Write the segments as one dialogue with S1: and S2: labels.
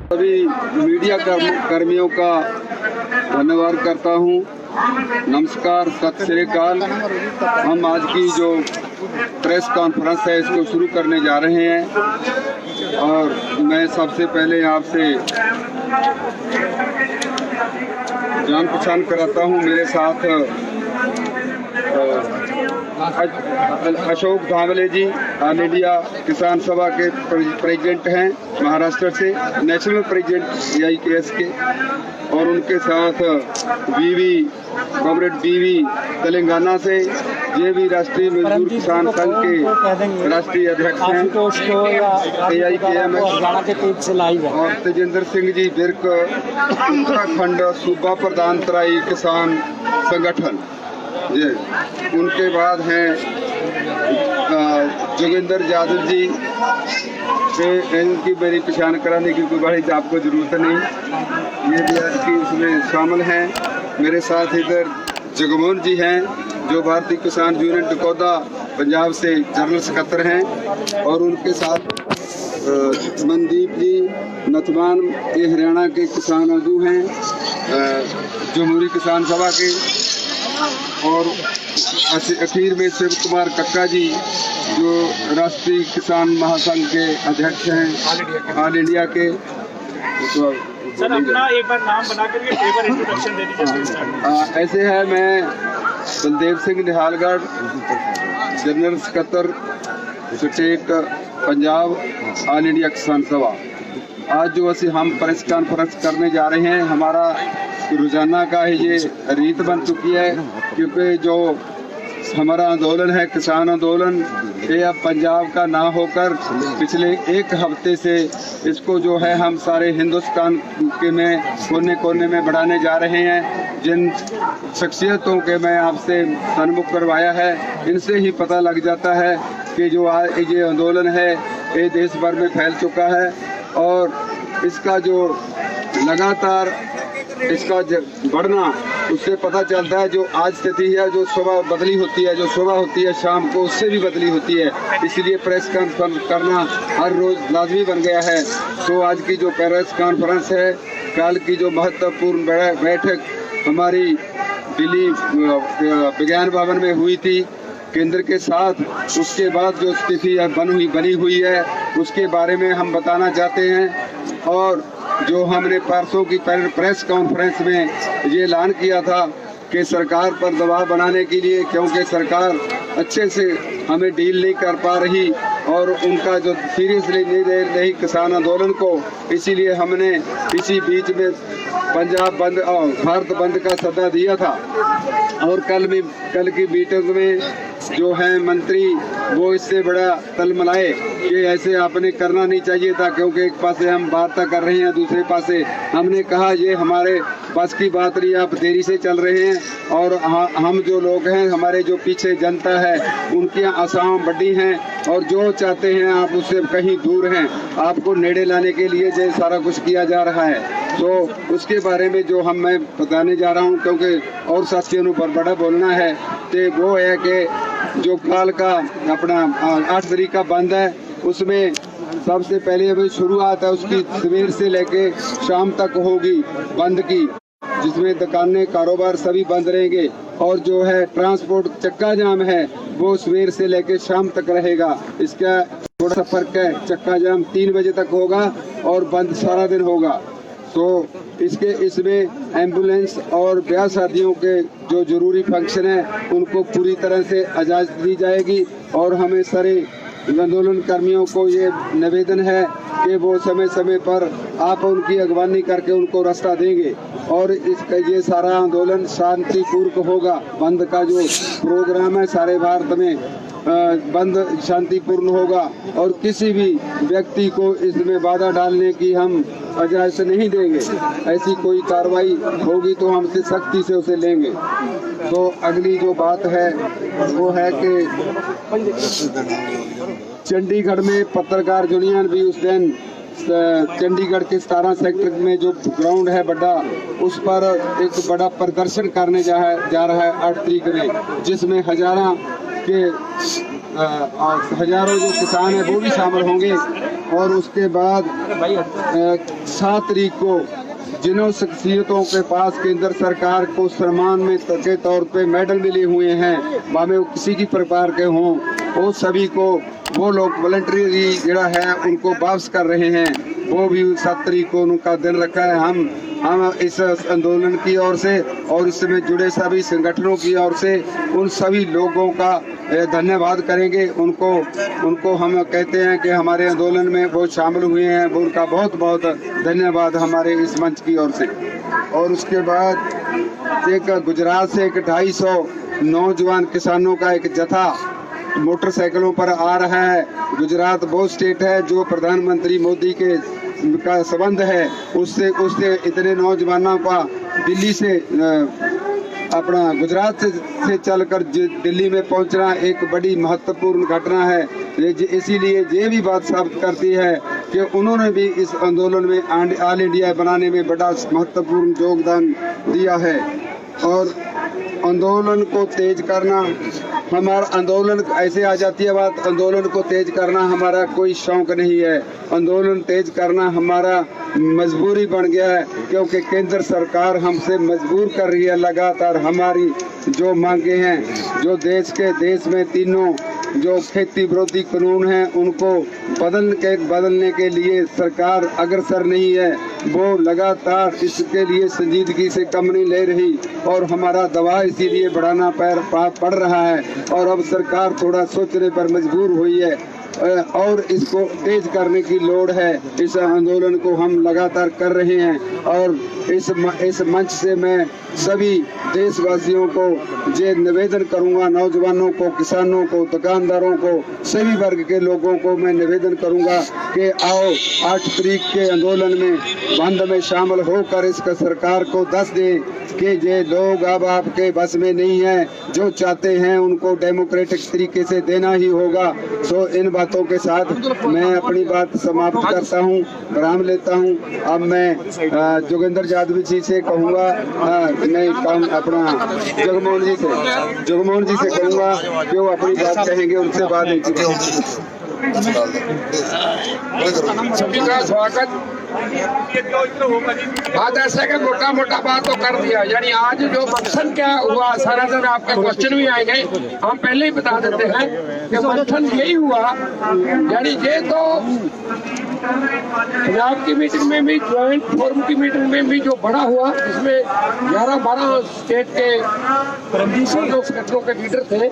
S1: सभी मीडिया कर्मियों का धन्यवाद करता हूं। नमस्कार, सत श्री अकाल। हम आज की जो प्रेस कॉन्फ्रेंस है इसको शुरू करने जा रहे हैं और मैं सबसे पहले आपसे जान पहचान कराता हूं। मेरे साथ अशोक धावले जी ऑल इंडिया किसान सभा के प्रेसिडेंट हैं, महाराष्ट्र से नेशनल प्रेसिडेंट AIKS के, और उनके साथ कॉमरेड बीवी तेलंगाना से, ये भी राष्ट्रीय मजदूर किसान संघ के राष्ट्रीय अध्यक्ष हैं AIKM, और तेजेंद्र सिंह जी बिर्क उत्तराखंड सूबा प्रधान तराई किसान संगठन, ये उनके बाद हैं जोगिंदर यादव जी, इनकी मेरी पहचान कराने की कोई बड़ी आपको जरूरत नहीं, ये भी आज की उसमें शामिल हैं। मेरे साथ इधर जगमोहन जी हैं जो भारतीय किसान यूनियन टकोदा पंजाब से जनरल सेक्रेटरी हैं, और उनके साथ मनदीप जी नथवान, ये हरियाणा के किसान आगू हैं जमहूरी किसान सभा के, और अखीर में शिव कुमार कक्का जी जो राष्ट्रीय किसान महासंघ के अध्यक्ष हैं ऑल इंडिया के। तो
S2: सर अपना एक बार नाम बना करके पेपर इंट्रोडक्शन दे दीजिए।
S1: ऐसे है, मैं Baldev Singh Nihalgarh, general secretary state Punjab all India किसान सभा। आज जो हम प्रेस कॉन्फ्रेंस करने जा रहे हैं, हमारा रोजाना का ये रीत बन चुकी है, क्योंकि जो हमारा आंदोलन है किसान आंदोलन, ये अब पंजाब का ना होकर पिछले एक हफ्ते से इसको जो है हम सारे हिंदुस्तान के में कोने कोने में बढ़ाने जा रहे हैं। जिन शख्सियतों के मैं आपसे सन्मुख करवाया है, इनसे ही पता लग जाता है कि जो आज ये आंदोलन है ये देश भर में फैल चुका है, और इसका जो लगातार इसका बढ़ना, उससे पता चलता है जो आज स्थिति है, जो सुबह बदली होती है, जो सुबह होती है शाम को उससे भी बदली होती है। इसलिए प्रेस कॉन्फ्रेंस करना हर रोज लाजमी बन गया है। तो आज की जो प्रेस कॉन्फ्रेंस है, कल की जो महत्वपूर्ण बैठक हमारी दिल्ली विज्ञान भवन में हुई थी केंद्र के साथ, उसके बाद जो स्थिति बनी हुई है उसके बारे में हम बताना चाहते हैं। और जो हमने परसों की प्रेस कॉन्फ्रेंस में ये ऐलान किया था कि सरकार पर दबाव बनाने के लिए, क्योंकि सरकार अच्छे से हमें डील नहीं कर पा रही और उनका जो सीरियसली नहीं ले रही किसान आंदोलन को, इसीलिए हमने इसी बीच में पंजाब बंद और भारत बंद का सद्दा दिया था। और कल की मीटिंग में जो है मंत्री वो इससे बड़ा तलमलाए कि ऐसे आपने करना नहीं चाहिए था, क्योंकि एक पासे हम वार्ता कर रहे हैं, दूसरे पासे हमने कहा ये हमारे बस की बात नहीं, आप देरी से चल रहे हैं, और हम जो लोग हैं, हमारे जो पीछे जनता है, उनकी आशाएं बड़ी हैं और जो चाहते हैं आप उससे कहीं दूर हैं, आपको नेड़े लाने के लिए ये सारा कुछ किया जा रहा है। तो उसके बारे में जो मैं बताने जा रहा हूँ, क्योंकि और साथियों पर बड़ा बोलना है, तो वो है कि जो काल का अपना 8 तारीख का बंद है, उसमें सबसे पहले अभी शुरुआत है उसकी सवेर से लेके शाम तक होगी बंद की, जिसमें दुकानें कारोबार सभी बंद रहेंगे, और जो है ट्रांसपोर्ट चक्का जाम है वो सवेर से लेके शाम तक रहेगा। इसका थोड़ा सा फर्क है, चक्का जाम 3 बजे तक होगा और बंद सारा दिन होगा। तो इसमें एम्बुलेंस और ब्याह शादियों के जो जरूरी फंक्शन है उनको पूरी तरह से इजाज़त दी जाएगी, और हमें सारे आंदोलन कर्मियों को ये निवेदन है कि वो समय समय पर आप उनकी अगवानी करके उनको रास्ता देंगे, और इसका ये सारा आंदोलन शांतिपूर्वक होगा। बंद का जो प्रोग्राम है सारे भारत में बंद शांतिपूर्ण होगा, और किसी भी व्यक्ति को इसमें बाधा डालने की हम इजाज़त नहीं देंगे। ऐसी कोई कार्रवाई होगी तो हम सख्ती से उसे लेंगे। तो अगली जो बात है वो है कि चंडीगढ़ में पत्रकार यूनियन भी उस दिन चंडीगढ़ के 17 सेक्टर में जो ग्राउंड है बड़ा, उस पर एक बड़ा प्रदर्शन करने जा रहा है 8 तारीख में, जिसमें हजारों जो किसान हैं वो भी शामिल होंगे। और उसके बाद 7 तारीख को जिन शख्सियतों के पास केंद्र सरकार को सम्मान में के तौर पे मेडल मिले हुए हैं, भावे वो किसी की प्रकार के हों, वो सभी को वो लोग वॉलंटरी जरा है उनको वापस कर रहे हैं। वो भी 7 तारीख को उनका दिन रखा है। हम इस आंदोलन की ओर से और इसमें जुड़े सभी संगठनों की ओर से उन सभी लोगों का धन्यवाद करेंगे। उनको हम कहते हैं कि हमारे आंदोलन में वो शामिल हुए हैं, वो उनका बहुत बहुत धन्यवाद हमारे इस मंच की ओर से। और उसके बाद एक गुजरात से एक 250 नौजवान किसानों का एक जत्था मोटरसाइकिलों पर आ रहा है। गुजरात वो स्टेट है जो प्रधानमंत्री मोदी का संबंध है, उससे इतने नौजवानों का दिल्ली से अपना गुजरात से चलकर दिल्ली में पहुंचना एक बड़ी महत्वपूर्ण घटना है। इसीलिए ये भी बात साबित करती है कि उन्होंने भी इस आंदोलन में ऑल इंडिया बनाने में बड़ा महत्वपूर्ण योगदान दिया है। और आंदोलन को तेज करना, हमारा आंदोलन ऐसे आ जाती है बात, आंदोलन को तेज करना हमारा कोई शौक नहीं है। आंदोलन तेज करना हमारा मजबूरी बन गया है, क्योंकि केंद्र सरकार हमसे मजबूर कर रही है लगातार। हमारी जो मांगे हैं, जो देश में तीनों जो खेती विरोधी कानून हैं उनको बदलने के लिए सरकार अग्रसर नहीं है। वो लगातार इसके लिए संजीदगी से कम नहीं ले रही और हमारा दबाव इसीलिए बढ़ाना पड़ रहा है। और अब सरकार थोड़ा सोचने पर मजबूर हुई है और इसको तेज करने की लोड़ है। इस आंदोलन को हम लगातार कर रहे हैं और इस मंच से मैं सभी देशवासियों को ये निवेदन करूंगा, नौजवानों को, किसानों को, दुकानदारों को, सभी वर्ग के लोगों को मैं निवेदन करूंगा कि आओ 8 तारीख के आंदोलन में बंद में शामिल होकर इसका सरकार को दस दें कि ये लोग अब आपके बस में नहीं है। जो चाहते हैं उनको डेमोक्रेटिक तरीके से देना ही होगा। सो इन बातों के साथ मैं अपनी बात समाप्त करता हूँ, विराम लेता हूँ। अब मैं जोगेंद्र यादव जी से कहूँगा, नहीं अपना जगमोहन जी से कहूँगा कि वो अपनी बात कहेंगे, उनसे बात
S3: सभी का स्वागत। बात ऐसा है कि मोटा बात तो कर दिया, यानी आज जो मंथन क्या हुआ सारा दिन आपके क्वेश्चन भी आएंगे, हम पहले ही बता देते हैं कि मंथन यही हुआ। यानी ये तो पंजाब की मीटिंग में भी, ज्वाइंट फोरम की मीटिंग में भी जो बड़ा हुआ, इसमें 11-12 स्टेट के सेक्टरों के लीडर थे।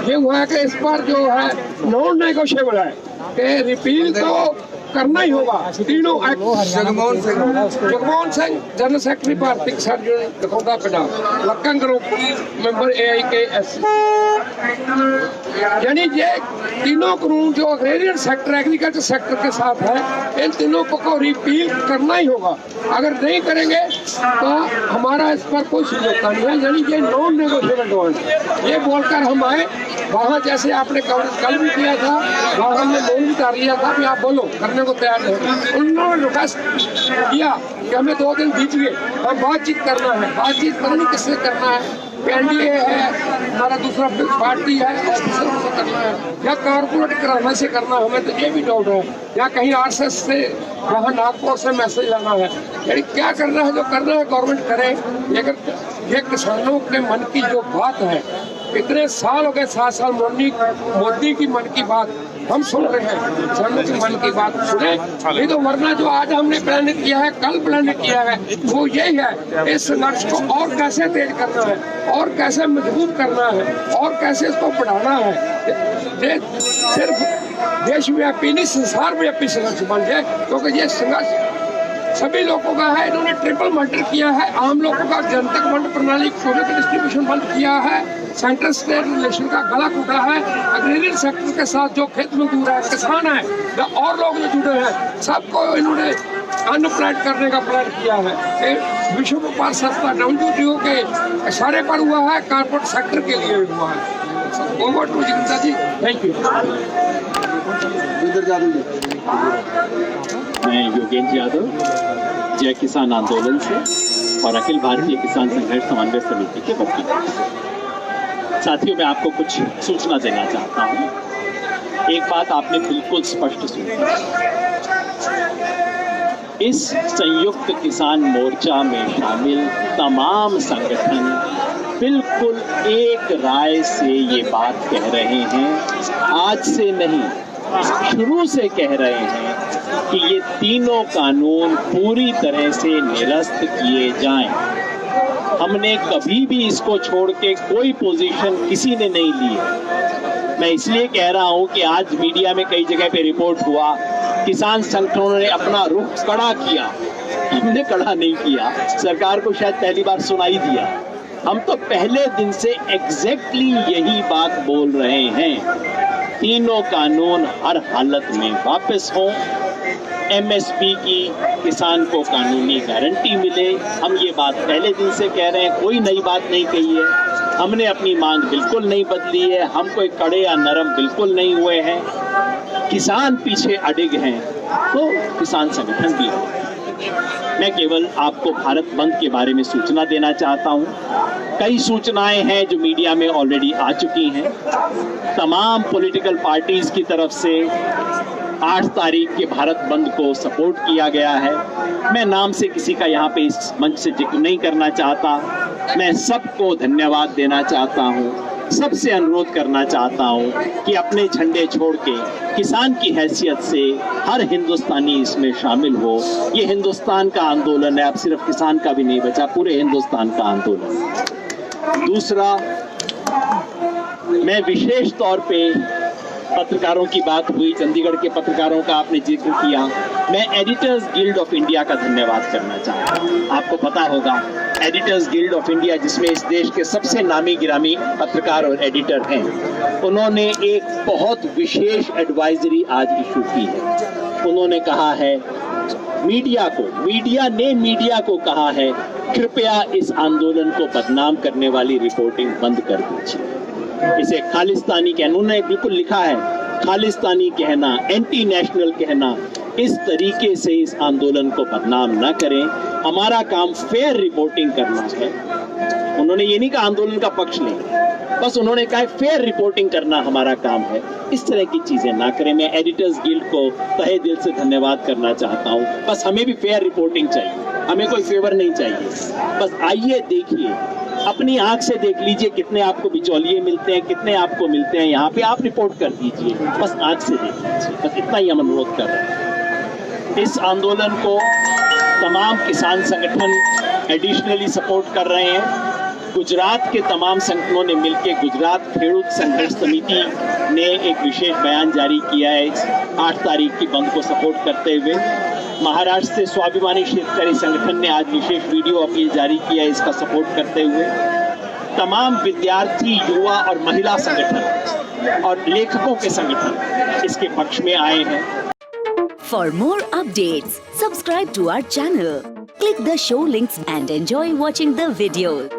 S3: ये हुआ है कि इस पर जो है नॉन नेगोशिएबल है कि रिपील तो करना ही होगा। तीनों Jagmohan Singh general secretary Bharatiya Kisan Union Dakaunda Punjab, लक्कन ग्रुप मेंबर AIKS, यानी ये तीनों कानून जो एग्रेरियन सेक्टर, एग्रीकल्चर सेक्टर के साथ है, इन तीनों को रिपील करना ही होगा। अगर नहीं करेंगे तो हमारा इस पर कोई समझौता नहीं है। यानी ये नॉन नेगोशिएबल डिमांड, ये बोलकर हम आए वहाँ, जैसे आपने कल भी किया था, वहाँ हमने मोल भी उतार लिया था कि आप बोलो, करने को तैयार है। उन्होंने रिक्वेस्ट किया कि हमें 2 दिन बीत गए, हम बातचीत करना है। बातचीत पता नहीं किससे करना है, NDA है, हमारा दूसरा पार्टी है, ऑफिसर से करना है या कारपोरेट कराने से करना, हमें तो ये भी डाउट है, या कहीं RSS से वहाँ नागपुर से मैसेज लाना है। यानी क्या करना है, जो करना है गवर्नमेंट करे। लेकिन ये किसानों के मन की जो बात है, इतने साल हो गए, 7 साल मोदी की मन की बात हम सुन रहे हैं, किसानों की मन की बात सुने। नहीं तो वरना जो आज हमने प्लान किया है, कल प्लान किया है, वो यही है, इस संघर्ष को और कैसे तेज करना है, और कैसे मजबूत करना है, और कैसे इसको बढ़ाना है। सिर्फ देशव्यापी नहीं, संसार व्यापी संघर्ष बन जाए, क्योंकि ये संघर्ष सभी लोगों का है। इन्होंने ट्रिपल मर्डर किया है, आम लोगों का जनतक वंड प्रणाली प्रोडक्ट डिस्ट्रीब्यूशन बंद किया है, सेंट्रल स्टेट रिलेशन का गला कूटा है, एग्रीकल्चर सेक्टर के साथ जो खेत मजदूर है, किसान है, और लोग जो जुड़े हैं, सबको इन्होंने अनप्लाइड करने का प्लान किया है। विश्व व्यापार संस्था WTO के इशारे पर हुआ है, कारपोरेट सेक्टर के लिए हुआ है। ओवर टू जी, थैंक यू।
S4: मैं योगेंद्र यादव, जय किसान आंदोलन से और अखिल भारतीय किसान संघर्ष समन्वय समिति के वकील। साथियों, मैं आपको कुछ सूचना देना चाहता हूँ। एक बात आपने बिल्कुल स्पष्ट सुनी, इस संयुक्त किसान मोर्चा में शामिल तमाम संगठन बिल्कुल एक राय से ये बात कह रहे हैं, आज से नहीं शुरू से कह रहे हैं कि ये तीनों कानून पूरी तरह से निरस्त किए जाएं। हमने कभी भी इसको छोड़ के कोई पोजीशन किसी ने नहीं ली है। मैं इसलिए कह रहा हूं कि आज मीडिया में कई जगह पे रिपोर्ट हुआ, किसान संगठनों ने अपना रुख कड़ा किया। हमने कड़ा नहीं किया, सरकार को शायद पहली बार सुनाई दिया। हम तो पहले दिन से एग्जैक्टली यही बात बोल रहे हैं, तीनों कानून हर हालत में वापस हों, एमएसपी की किसान को कानूनी गारंटी मिले। हम ये बात पहले दिन से कह रहे हैं, कोई नई बात नहीं कही है। हमने अपनी मांग बिल्कुल नहीं बदली है, हम कोई कड़े या नरम बिल्कुल नहीं हुए हैं। किसान पीछे अडिग हैं तो किसान संगठन भी है। मैं केवल आपको भारत बंद के बारे में सूचना देना चाहता हूं। कई सूचनाएं हैं जो मीडिया में ऑलरेडी आ चुकी हैं। तमाम पॉलिटिकल पार्टीज की तरफ से 8 तारीख के भारत बंद को सपोर्ट किया गया है। मैं नाम से किसी का यहाँ पे इस मंच से जिक्र नहीं करना चाहता। मैं सबको धन्यवाद देना चाहता हूँ, सबसे अनुरोध करना चाहता हूँ कि अपने झंडे छोड़ के किसान की हैसियत से हर हिंदुस्तानी इसमें शामिल हो। ये हिंदुस्तान का आंदोलन है, अब सिर्फ किसान का भी नहीं बचा, पूरे हिंदुस्तान का आंदोलन। दूसरा, मैं विशेष तौर पे पत्रकारों की बात हुई, चंडीगढ़ के पत्रकारों का आपने जिक्र किया, मैं एडिटर्स गिल्ड ऑफ इंडिया का धन्यवाद करना चाहता हूँ। आपको पता होगा एडिटर्स गिल्ड ऑफ इंडिया, जिसमें इस देश के सबसे नामी गिरामी पत्रकार और एडिटर हैं, उन्होंने एक बहुत विशेष एडवाइजरी आज इशू की है। उन्होंने कहा है मीडिया को कहा है, कृपया इस आंदोलन को बदनाम करने वाली रिपोर्टिंग बंद कर दीजिए। इसे खालिस्तानी कहना, उन्होंने बिल्कुल लिखा है, खालिस्तानी कहना, एंटी नेशनल कहना, इस तरीके से इस आंदोलन को बदनाम न करें। हमारा काम फेयर रिपोर्टिंग करना है। उन्होंने ये नहीं कहा आंदोलन का पक्ष लें, बस उन्होंने कहा फेयर रिपोर्टिंग करना हमारा काम है। इस तरह की चीजें ना करें। मैं एडिटर्स गिल्ड को तहे दिल से धन्यवाद करना चाहता हूँ। बस हमें भी फेयर रिपोर्टिंग चाहिए, हमें कोई फेवर नहीं चाहिए। बस आइए देखिए, अपनी आंख से देख लीजिए कितने आपको बिचौलिए मिलते हैं, कितने आपको मिलते हैं, यहाँ पे आप रिपोर्ट कर दीजिए, बस आंख से देख लीजिए। बस इतना ही हम अनुरोध कर रहे हैं। इस आंदोलन को तमाम किसान संगठन एडिशनली सपोर्ट कर रहे हैं। गुजरात के तमाम संगठनों ने मिलकर गुजरात खेडूत संघर्ष समिति ने एक विशेष बयान जारी किया है 8 तारीख की बंद को सपोर्ट करते हुए। महाराष्ट्र से स्वाभिमानी शेतकरी संगठन ने आज विशेष वीडियो अपील जारी किया है इसका सपोर्ट करते हुए। तमाम विद्यार्थी, युवा और महिला संगठन और लेखकों के संगठन इसके पक्ष में आए हैं।
S5: For more updates, subscribe to our channel, click the show links and enjoy watching the videos.